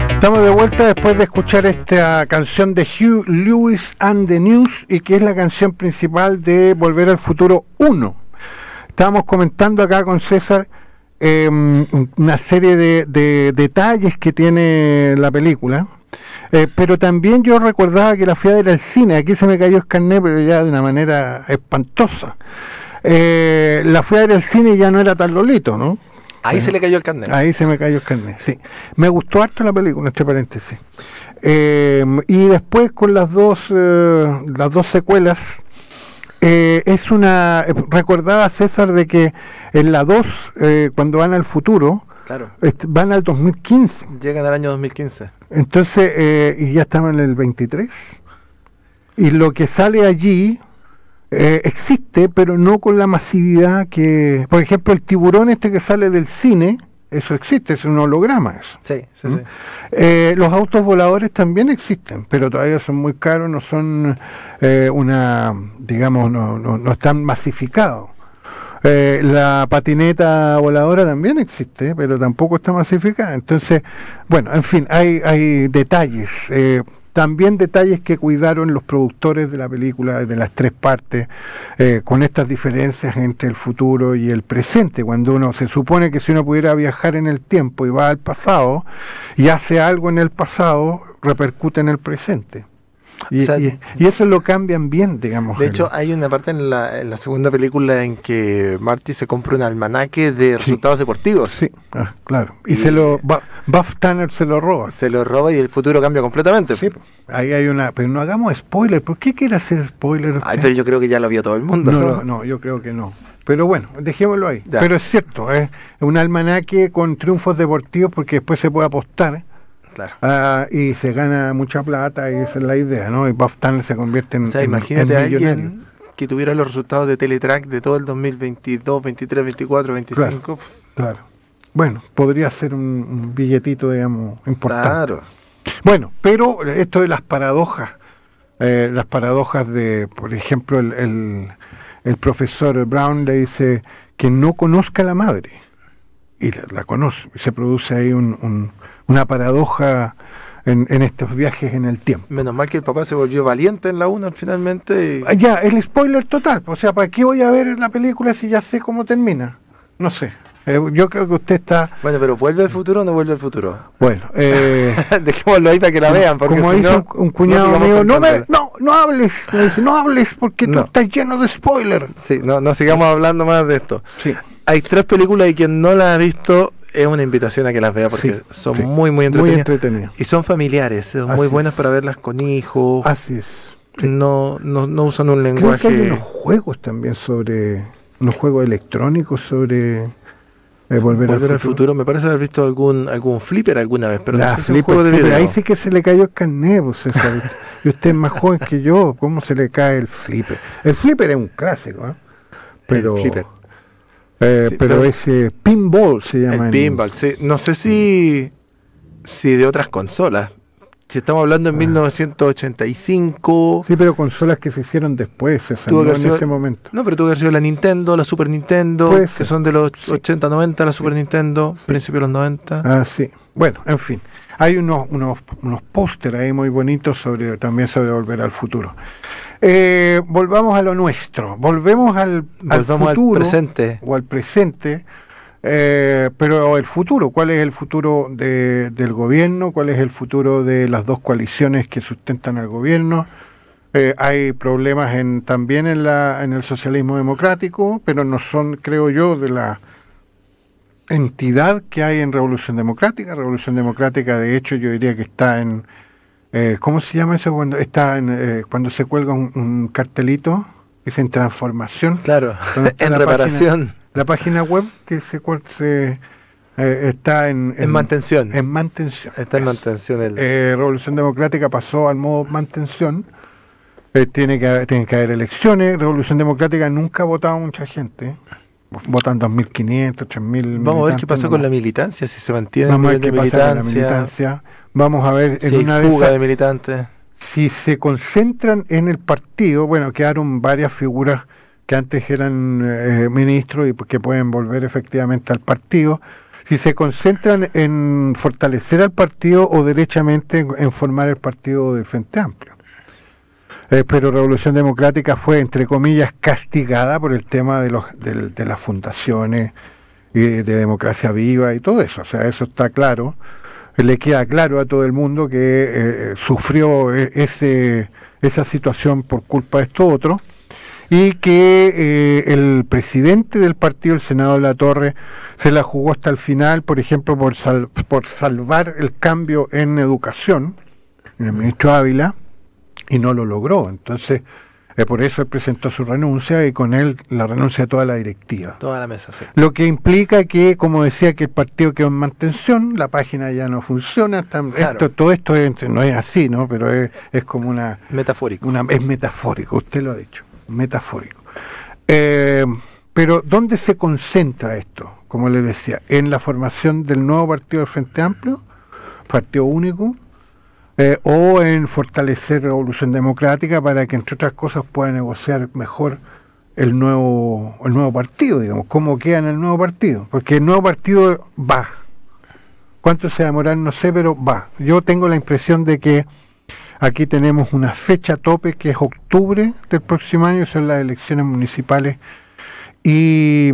Estamos de vuelta después de escuchar esta canción de Hugh Lewis and The News y que es la canción principal de Volver al Futuro 1. Estábamos comentando acá con César una serie de detalles que tiene la película, pero también yo recordaba que la fui a ver al cine. Aquí se me cayó el carnet, pero ya de una manera espantosa. La fui a ver al cine y ya no era tan lolito, ¿no? Ahí se le cayó el carnet. Ahí se me cayó el carnet, sí. Me gustó harto la película, entre paréntesis. Y después con las dos secuelas, es una... Recordaba César de que en la 2, cuando van al futuro, claro, van al 2015. Llegan al año 2015. Entonces, y ya estaban en el 23. Y lo que sale allí... existe, pero no con la masividad que... Por ejemplo, el tiburón que sale del cine, eso existe, es un holograma eso. Sí. Los autos voladores también existen, pero todavía son muy caros, no son digamos, no están masificados. La patineta voladora también existe, pero tampoco está masificada. Entonces, bueno, en fin, hay detalles. También detalles que cuidaron los productores de la película, de las 3 partes, con estas diferencias entre el futuro y el presente. Cuando uno se supone que si uno pudiera viajar en el tiempo y va al pasado y hace algo en el pasado, repercute en el presente. Y, o sea, y eso lo cambian bien, digamos. De hecho, hay una parte en la segunda película en que Marty se compra un almanaque de resultados deportivos. Sí, claro. Y Buff Tanner se lo roba. Se lo roba y el futuro cambia completamente. Sí, ahí hay una... Pero no hagamos spoiler. ¿Por qué quiere hacer spoiler? Ay, pero yo creo que ya lo vio todo el mundo. No, yo creo que no. Pero bueno, dejémoslo ahí. Ya. Pero es cierto, es un almanaque con triunfos deportivos porque después se puede apostar. Claro. Y se gana mucha plata y esa es la idea, ¿no? Y Buff Tanner se convierte en... O sea, imagínate a alguien que tuviera los resultados de Teletrack de todo el 2022, 23, 24, 25. Claro. Bueno, podría ser un billetito, digamos, importante. Claro. Bueno, pero esto de las paradojas de, por ejemplo, el profesor Brown le dice que no conozca a la madre, y la conoce, y se produce ahí una paradoja en estos viajes en el tiempo. Menos mal que el papá se volvió valiente en la 1 finalmente. Ya, el spoiler total, o sea, ¿para qué voy a ver la película si ya sé cómo termina? No sé. Yo creo que usted está... Bueno, pero ¿vuelve al futuro o no vuelve al futuro? Bueno, dejémoslo ahí para que la vean, porque como si dice no, un cuñado mío, no hables, me dice, no hables porque tú estás lleno de spoiler. Sí, no sigamos hablando más de esto. Sí. Hay 3 películas y quien no las ha visto es una invitación a que las vea porque son muy entretenidas. Y son familiares, son muy buenas para verlas con hijos. Así es. Sí. No usan un lenguaje... Creo que hay unos juegos también unos juegos electrónicos sobre... Volver al futuro. Me parece haber visto algún flipper alguna vez, pero no sé si flipper, un juego de video. Pero ahí sí que se le cayó el carnet, pues, César. Y usted es más joven que yo, ¿cómo se le cae el flipper? El flipper es un clásico, ¿eh? Pero, el flipper. Pero ese pinball se llama. El pinball, sí. No sé si de otras consolas. Si estamos hablando en 1985... Sí, pero consolas que se hicieron después, no en ese momento. No, pero tuvo que haber sido la Nintendo, la Super Nintendo, que son de los 80, 90, la Super Nintendo, principios de los 90. Ah, sí. Bueno, en fin. Hay unos pósteres ahí muy bonitos también sobre Volver al Futuro. Volvamos a lo nuestro. Volvemos al futuro. Al presente. O al presente. Pero el futuro, ¿cuál es el futuro del gobierno? ¿Cuál es el futuro de las 2 coaliciones que sustentan al gobierno? Hay problemas también en el socialismo democrático, pero no son, creo yo, de la entidad que hay en Revolución Democrática. Revolución Democrática, de hecho, yo diría que está en... ¿cómo se llama eso? Cuando se cuelga un cartelito, es en transformación. Claro, en reparación. la página web que está en mantención. En mantención. Está en mantención. Revolución Democrática pasó al modo mantención. Tienen que haber elecciones. Revolución Democrática nunca ha votado mucha gente. Votan 2.500, 3.000. Vamos a ver qué pasó con la militancia, si se mantiene Vamos a ver el qué pasa con la militancia. Vamos a ver en una fuga de militantes. Si se concentran en el partido, bueno, quedaron varias figuras que antes eran ministros y que pueden volver efectivamente al partido. Si se concentran en fortalecer al partido o derechamente en formar el partido del Frente Amplio. Pero Revolución Democrática fue, entre comillas, castigada por el tema de las fundaciones y de democracia viva y todo eso. O sea, eso está claro. Le queda claro a todo el mundo que sufrió esa situación por culpa de esto otro, y que el presidente del partido, el senador Latorre, se la jugó hasta el final, por ejemplo, por salvar el cambio en educación, el ministro Ávila, y no lo logró. Entonces, por eso él presentó su renuncia, y con él la renuncia de toda la directiva. Toda la mesa, sí. Lo que implica que, como decía, que el partido quedó en mantención, la página ya no funciona. Claro. Todo esto no es así, ¿no? Pero es como una... Metafórico. Es metafórico, usted lo ha dicho, metafórico. Pero ¿dónde se concentra esto? Como le decía, en la formación del nuevo partido del Frente Amplio, partido único, o en fortalecer Revolución Democrática para que, entre otras cosas, pueda negociar mejor el nuevo partido, digamos, cómo queda en el nuevo partido, porque el nuevo partido va. ¿Cuánto se va a demorar? No sé, pero va. Yo tengo la impresión de que aquí tenemos una fecha tope, que es octubre del próximo año, son las elecciones municipales y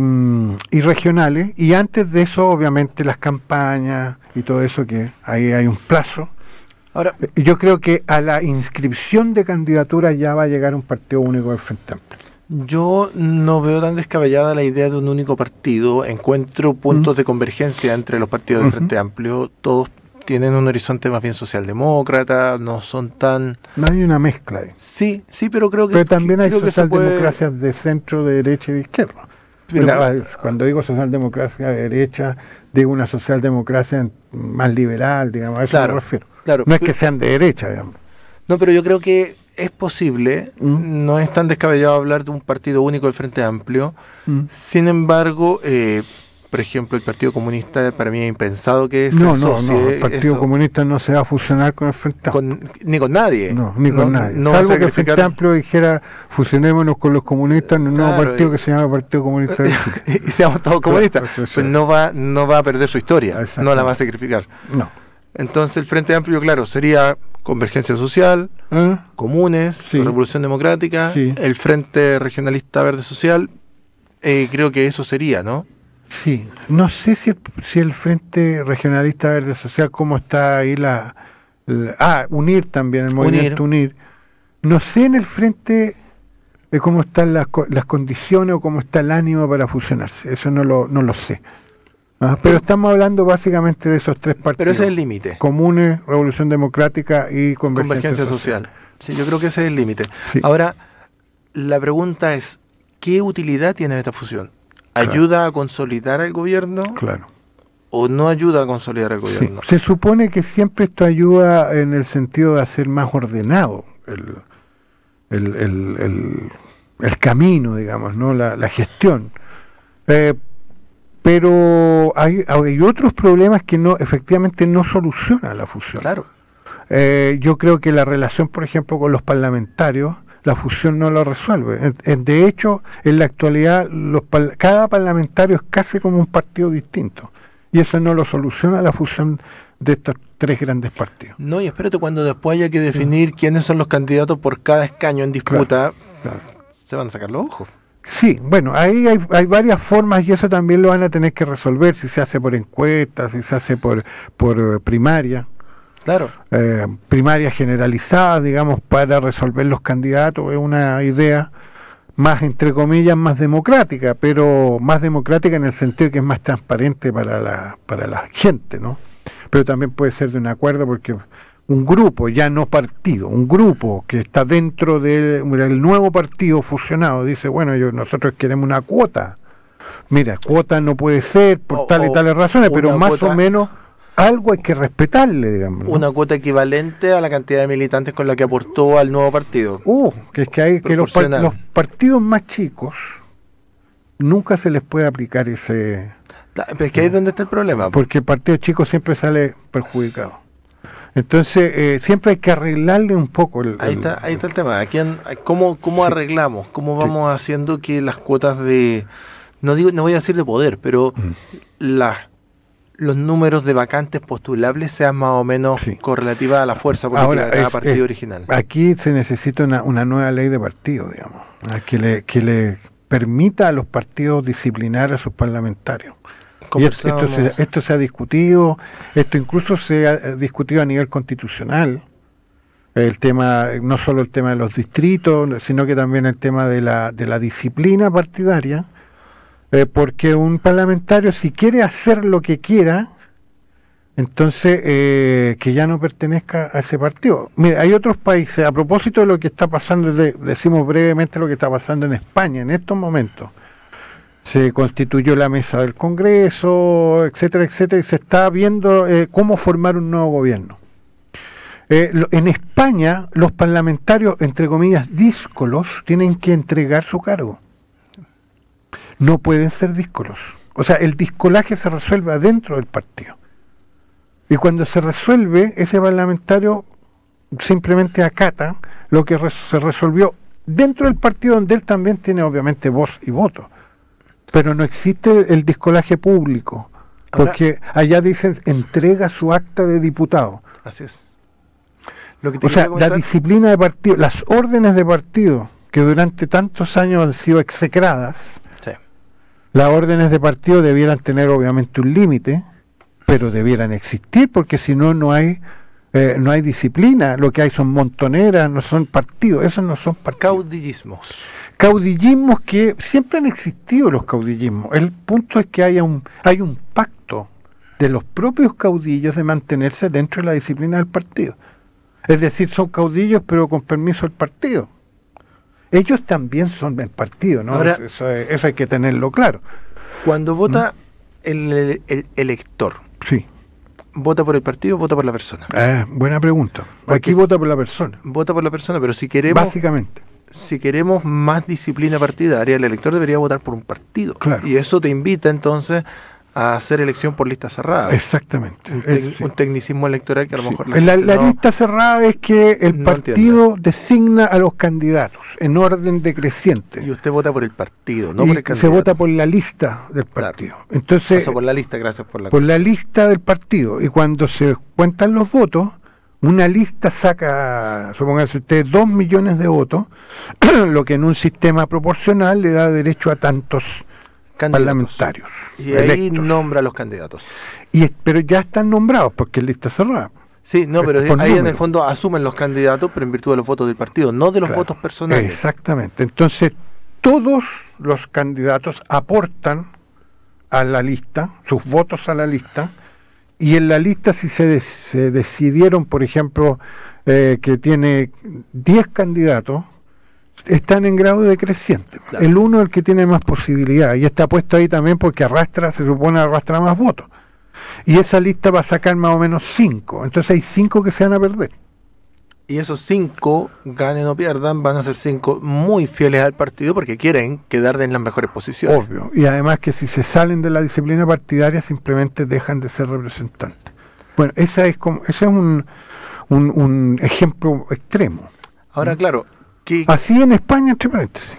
regionales, y antes de eso, obviamente, las campañas y todo eso, que ahí hay un plazo. Ahora, yo creo que a la inscripción de candidaturas ya va a llegar un partido único del Frente Amplio. Yo no veo tan descabellada la idea de un único partido. Encuentro puntos de convergencia entre los partidos del Frente Amplio. Todos tienen un horizonte más bien socialdemócrata, no son tan... No hay una mezcla ahí. Sí, pero creo que... Pero también hay socialdemocracias de centro, de derecha y de izquierda. Pero, cuando digo socialdemocracia de derecha, digo una socialdemocracia más liberal, digamos, a eso me refiero. Claro, no es que sean de derecha, digamos. No, pero yo creo que es posible, no es tan descabellado hablar de un partido único del Frente Amplio. Sin embargo, por ejemplo, el Partido Comunista para mí es impensado que se asocie. El Partido Comunista no se va a fusionar con el Frente Amplio. Ni con nadie. No, ni con nadie. Salvo que el Frente Amplio dijera, fusionémonos con los comunistas en un nuevo partido que se llama Partido Comunista de Chile. Y seamos todos comunistas. Pues no va a perder su historia, no la va a sacrificar. No. Entonces el Frente Amplio, claro, sería Convergencia Social, Comunes, Revolución Democrática, el Frente Regionalista Verde Social. Creo que eso sería, ¿no? Sí, no sé si el Frente Regionalista Verde Social, cómo está ahí UNIR también, el movimiento UNIR. No sé en el Frente cómo están las condiciones o cómo está el ánimo para fusionarse, eso no lo sé. Pero estamos hablando básicamente de esos tres partidos. Pero ese es el límite. Comunes, Revolución Democrática y Convergencia Social. Sí, yo creo que ese es el límite. Sí. Ahora, la pregunta es, ¿qué utilidad tiene esta fusión? ¿Ayuda a consolidar el gobierno? Claro. ¿O no ayuda a consolidar el gobierno? Sí. Se supone que siempre esto ayuda en el sentido de hacer más ordenado el camino, digamos, ¿no? La gestión. Pero hay otros problemas que efectivamente no soluciona la fusión. Claro. Yo creo que la relación, por ejemplo, con los parlamentarios, la fusión no lo resuelve. De hecho, en la actualidad, cada parlamentario es casi como un partido distinto. Y eso no lo soluciona la fusión de estos tres grandes partidos. No, y espérate, cuando después haya que definir quiénes son los candidatos por cada escaño en disputa, se van a sacar los ojos. Sí, bueno, ahí hay varias formas y eso también lo van a tener que resolver, si se hace por encuestas, si se hace por primaria. Claro. Primaria generalizada, digamos, para resolver los candidatos. Es una idea más, entre comillas, más democrática, pero más democrática en el sentido de que es más transparente para la gente, ¿no? Pero también puede ser de un acuerdo, porque un grupo, ya no partido, un grupo que está dentro del nuevo partido fusionado, dice, bueno, nosotros queremos una cuota mira, cuota no puede ser por tal y tales razones, pero más o menos algo hay que respetarle, digamos, ¿no? Una cuota equivalente a la cantidad de militantes con la que aportó al nuevo partido. Que es que hay que los partidos más chicos nunca se les puede aplicar ese... Pero es que ahí es donde está el problema. Porque el partido chico siempre sale perjudicado. Entonces, siempre hay que arreglarle un poco ahí está el tema. ¿Cómo arreglamos? ¿Cómo vamos haciendo que las cuotas de... No voy a decir de poder, pero los números de vacantes postulables sean más o menos correlativas a la fuerza política de cada partido original? Aquí se necesita una nueva ley de partido, digamos, que le permita a los partidos disciplinar a sus parlamentarios. Y esto se ha discutido, esto incluso se ha discutido a nivel constitucional, el tema, no solo el tema de los distritos, sino que también el tema de la disciplina partidaria, porque un parlamentario, si quiere hacer lo que quiera, entonces que ya no pertenezca a ese partido. Mira, hay otros países, a propósito de lo que está pasando, decimos brevemente lo que está pasando en España en estos momentos. Se constituyó la mesa del Congreso, etcétera, etcétera, y se está viendo cómo formar un nuevo gobierno. En España, los parlamentarios, entre comillas, díscolos, tienen que entregar su cargo. No pueden ser díscolos. O sea, el discolaje se resuelve adentro del partido. Y cuando se resuelve, ese parlamentario simplemente acata lo que se resolvió dentro del partido, donde él también tiene obviamente voz y voto. Pero no existe el discolaje público, porque allá dicen entrega su acta de diputado. Así es. O sea, la disciplina de partido, las órdenes de partido que durante tantos años han sido execradas, las órdenes de partido debieran tener obviamente un límite, pero debieran existir, porque si no, no hay disciplina. Lo que hay son montoneras, no son partidos, esos no son partidos. Caudillismos que siempre han existido, los caudillismos. El punto es que hay un pacto de los propios caudillos de mantenerse dentro de la disciplina del partido. Es decir, son caudillos pero con permiso del partido. Ellos también son del partido, ¿no? Ahora, eso hay que tenerlo claro. Cuando vota el elector, ¿vota por el partido o vota por la persona? Buena pregunta. Aquí vota por la persona. Vota por la persona, pero si queremos... Básicamente. Si queremos más disciplina partidaria, el elector debería votar por un partido. Claro. Y eso te invita entonces a hacer elección por lista cerrada. Exactamente. Un tecnicismo electoral que a lo mejor... La lista cerrada es que el partido designa a los candidatos en orden decreciente. Y usted vota por el partido, no por el candidato. Se vota por la lista del partido. Claro. Entonces, por la lista, gracias por la... Por la lista del partido. Y cuando se cuentan los votos, una lista saca, supóngase usted, 2 millones de votos, lo que en un sistema proporcional le da derecho a tantos parlamentarios. Y ahí electos. Nombra a los candidatos. Pero ya están nombrados porque es lista cerrada. Sí, no, pero ahí en el fondo asumen los candidatos, pero en virtud de los votos del partido, no de los votos personales. Exactamente. Entonces, todos los candidatos aportan a la lista, sus votos a la lista, y en la lista si se decidieron, por ejemplo, que tiene 10 candidatos, están en grado decreciente. Claro. El uno es el que tiene más posibilidad, y está puesto ahí también porque se supone arrastra más votos. Y esa lista va a sacar más o menos 5, entonces hay 5 que se van a perder. Y esos 5, ganen o pierdan, van a ser 5 muy fieles al partido porque quieren quedar en las mejores posiciones. Obvio. Y además que si se salen de la disciplina partidaria simplemente dejan de ser representantes. Bueno, ese es un ejemplo extremo. Ahora, claro. Así en España, entre paréntesis.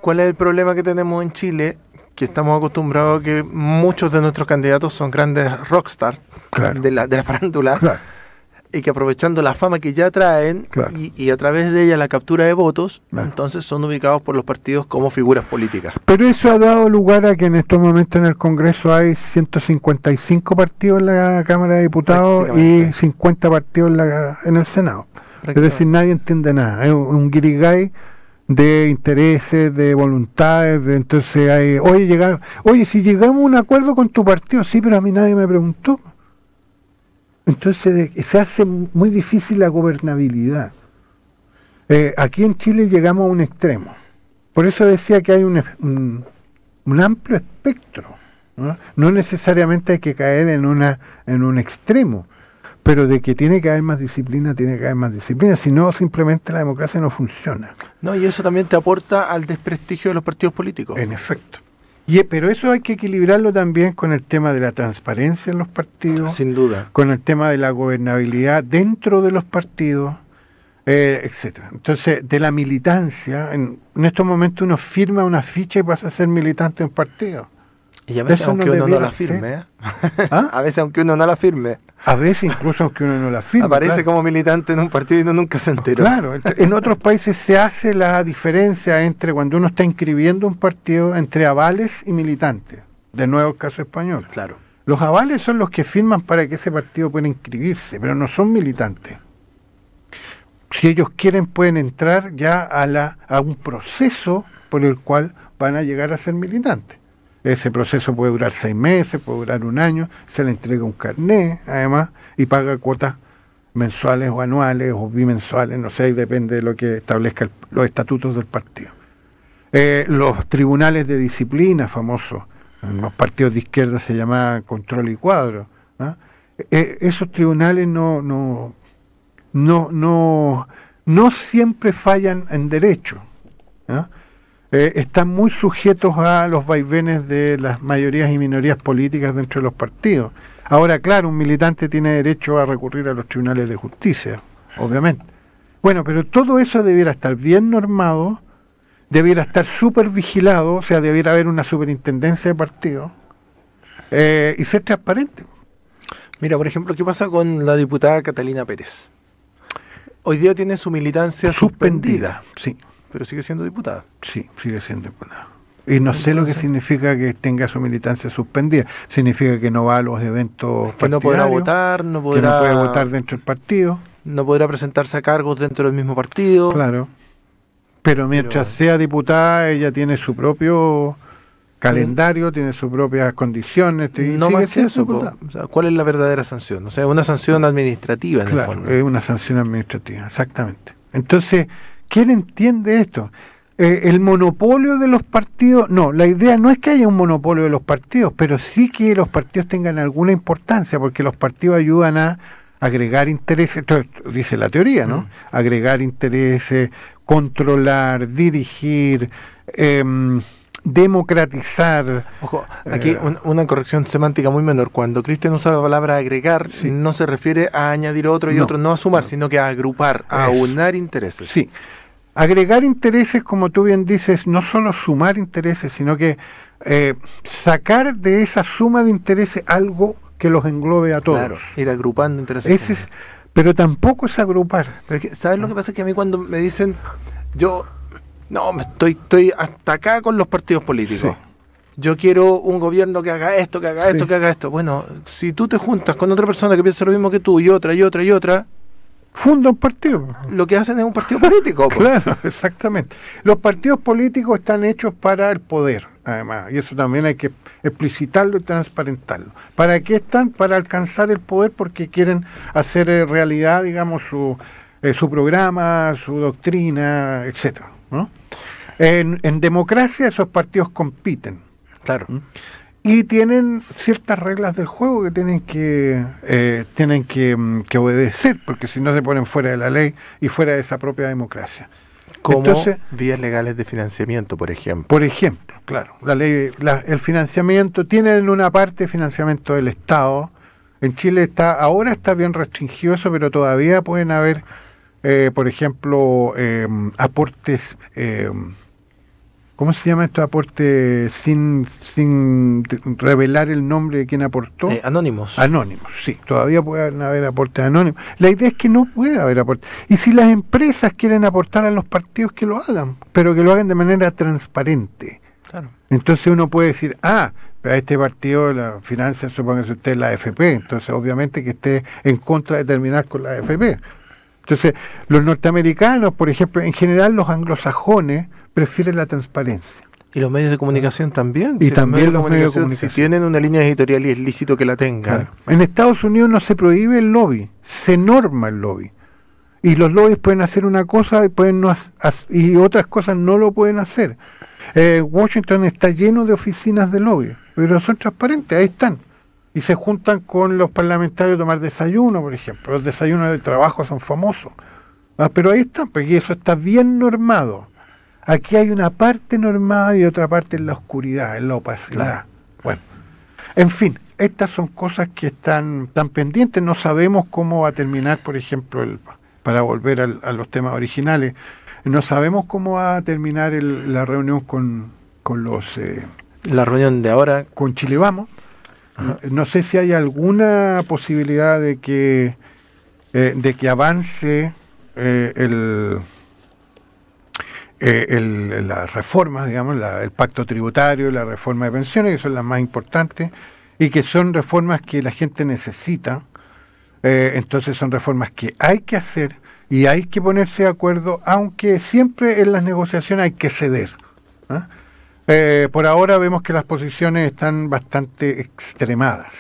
¿Cuál es el problema que tenemos en Chile? Que estamos acostumbrados a que muchos de nuestros candidatos son grandes rockstars, claro, de la farándula. Claro. Y que aprovechando la fama que ya traen, claro, y a través de ella la captura de votos, claro, entonces son ubicados por los partidos como figuras políticas. Pero eso ha dado lugar a que en estos momentos en el Congreso hay 155 partidos en la Cámara de Diputados y 50 partidos en el Senado. Es decir, nadie entiende nada. Es un guirigay de intereses, de voluntades, entonces hay... Oye, si llegamos a un acuerdo con tu partido, sí, pero a mí nadie me preguntó. Entonces se hace muy difícil la gobernabilidad. Aquí en Chile llegamos a un extremo. Por eso decía que hay un un amplio espectro, ¿no? No necesariamente hay que caer en un extremo, pero de que tiene que haber más disciplina, tiene que haber más disciplina, si no, simplemente la democracia no funciona. No, y eso también te aporta al desprestigio de los partidos políticos. En efecto. Pero eso hay que equilibrarlo también con el tema de la transparencia en los partidos. Sin duda. Con el tema de la gobernabilidad dentro de los partidos, etcétera. Entonces, de la militancia, en estos momentos uno firma una ficha y pasa a ser militante de un partido. Y a veces Eso aunque no uno no la debiera firme, ¿Ah? A veces aunque uno no la firme, A veces incluso aunque uno no la firme. aparece claro. como militante en un partido y uno nunca se enteró. Claro, en otros países se hace la diferencia entre cuando uno está inscribiendo un partido entre avales y militantes. De nuevo el caso español. Claro. Los avales son los que firman para que ese partido pueda inscribirse, pero no son militantes. Si ellos quieren pueden entrar ya a un proceso por el cual van a llegar a ser militantes. Ese proceso puede durar 6 meses, puede durar 1 año, se le entrega un carné, además, y paga cuotas mensuales o anuales o bimensuales, no sé, depende de lo que establezcan los estatutos del partido. Los tribunales de disciplina famosos, en los partidos de izquierda se llamaban control y cuadro, ¿ah? Esos tribunales no siempre fallan en derecho, ¿ah? Están muy sujetos a los vaivenes de las mayorías y minorías políticas dentro de los partidos. Ahora, claro, un militante tiene derecho a recurrir a los tribunales de justicia, obviamente. Bueno, pero todo eso debiera estar bien normado, debiera estar súper vigilado, o sea, debiera haber una superintendencia de partido y ser transparente. Mira, por ejemplo, ¿qué pasa con la diputada Catalina Pérez? Hoy día tiene su militancia suspendida. Sí. Pero sigue siendo diputada. Sí, sigue siendo diputada. Y no sé lo que significa que tenga su militancia suspendida. Significa que no va a los eventos que no podrá votar, que no puede votar dentro del partido. No podrá presentarse a cargos dentro del mismo partido. Claro. Pero mientras sea diputada, ella tiene su propio calendario, tiene sus propias condiciones. No más que eso. O sea, ¿cuál es la verdadera sanción? O sea, una sanción administrativa en el fondo. Claro, es una sanción administrativa, exactamente. Entonces, ¿quién entiende esto? El monopolio de los partidos, no, la idea no es que haya un monopolio de los partidos, pero sí que los partidos tengan alguna importancia, porque los partidos ayudan a agregar intereses, esto dice la teoría, ¿no? Agregar intereses, controlar, dirigir, democratizar. Ojo, aquí una corrección semántica muy menor. Cuando Cristian usa la palabra agregar, sí, no se refiere a añadir otro y otro, no a sumar, sino que a agrupar, a aunar intereses. Sí. Agregar intereses, como tú bien dices, no solo sumar intereses, sino que sacar de esa suma de intereses algo que los englobe a todos. Claro, ir agrupando intereses. Pero tampoco es agrupar. Pero es que, ¿sabes lo que pasa? Es que a mí cuando me dicen, estoy hasta acá con los partidos políticos. Sí. Yo quiero un gobierno que haga esto, que haga esto, que haga esto. Bueno, si tú te juntas con otra persona que piensa lo mismo que tú, y otra, funda un partido. Lo que hacen es un partido político. Claro, exactamente. Los partidos políticos están hechos para el poder, además, y eso también hay que explicitarlo y transparentarlo. ¿Para qué están? Para alcanzar el poder, porque quieren hacer realidad, digamos, su programa, su doctrina, etcétera, ¿no? En democracia esos partidos compiten. Claro. Y tienen ciertas reglas del juego que tienen que obedecer, porque si no se ponen fuera de la ley y fuera de esa propia democracia. Como vías legales de financiamiento, por ejemplo. Por ejemplo, claro. La ley, el financiamiento, tienen una parte de financiamiento del Estado. En Chile ahora está bien restringido eso, pero todavía pueden haber, por ejemplo, aportes... ¿Cómo se llama estos aportes sin revelar el nombre de quien aportó? Anónimos. Anónimos, sí. Todavía pueden haber aportes anónimos. La idea es que no puede haber aportes. Y si las empresas quieren aportar a los partidos, que lo hagan, pero que lo hagan de manera transparente. Claro. Entonces uno puede decir, a este partido la financia, supóngase usted, la AFP. Entonces obviamente que esté en contra de terminar con la AFP. Entonces los norteamericanos, por ejemplo, en general los anglosajones, prefieren la transparencia. Y los medios de comunicación también. Y también los medios de comunicación. Si tienen una línea editorial y es lícito que la tengan. Claro. En Estados Unidos no se prohíbe el lobby, se norma el lobby. Y los lobbies pueden hacer una cosa y pueden y otras cosas no lo pueden hacer. Washington está lleno de oficinas de lobby, pero son transparentes, ahí están. Y se juntan con los parlamentarios a tomar desayuno, por ejemplo. Los desayunos de trabajo son famosos. Pero ahí están, porque eso está bien normado. Aquí hay una parte normada y otra parte en la oscuridad, en la opacidad. Claro. Bueno, en fin, estas son cosas que están tan pendientes. No sabemos cómo va a terminar, por ejemplo, para volver a los temas originales, no sabemos cómo va a terminar la reunión con los... la reunión de ahora. Con Chile Vamos. No sé si hay alguna posibilidad de que avance las reformas, digamos, el pacto tributario, la reforma de pensiones, que son las más importantes, y que son reformas que la gente necesita. Entonces son reformas que hay que hacer y hay que ponerse de acuerdo, aunque siempre en las negociaciones hay que ceder. Por ahora vemos que las posiciones están bastante extremadas,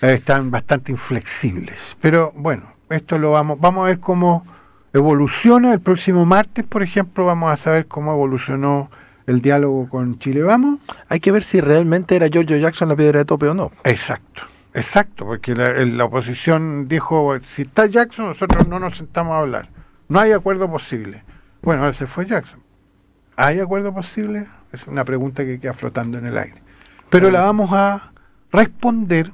están bastante inflexibles, pero bueno, esto lo vamos a ver cómo evoluciona. El próximo martes, por ejemplo, vamos a saber cómo evolucionó el diálogo con Chile Vamos. Hay que ver si realmente era Giorgio Jackson la piedra de tope o no. Exacto, porque la oposición dijo, si está Jackson, nosotros no nos sentamos a hablar. No hay acuerdo posible. Bueno, ahora se fue Jackson. ¿Hay acuerdo posible? Es una pregunta que queda flotando en el aire. Pero la vamos a responder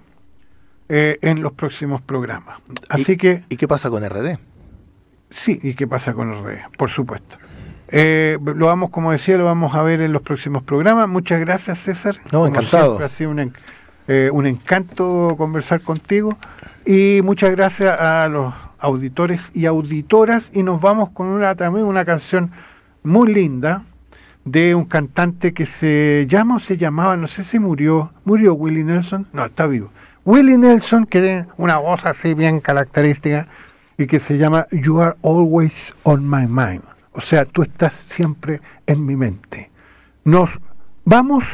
en los próximos programas. Así que... ¿Y qué pasa con RD? Sí, ¿y qué pasa con RD? Por supuesto. Lo vamos, como decía, lo vamos a ver en los próximos programas. Muchas gracias, César. No, encantado. Siempre ha sido un encanto conversar contigo. Y muchas gracias a los auditores y auditoras. Y nos vamos con también una canción muy linda de un cantante que se llamaba, no sé si murió Willie Nelson, no, está vivo. Willie Nelson, que tiene una voz así bien característica y que se llama You Are Always on My Mind. O sea, tú estás siempre en mi mente. Nos vemos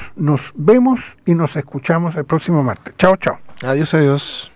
y nos escuchamos el próximo martes. Chao, chao. Adiós, adiós.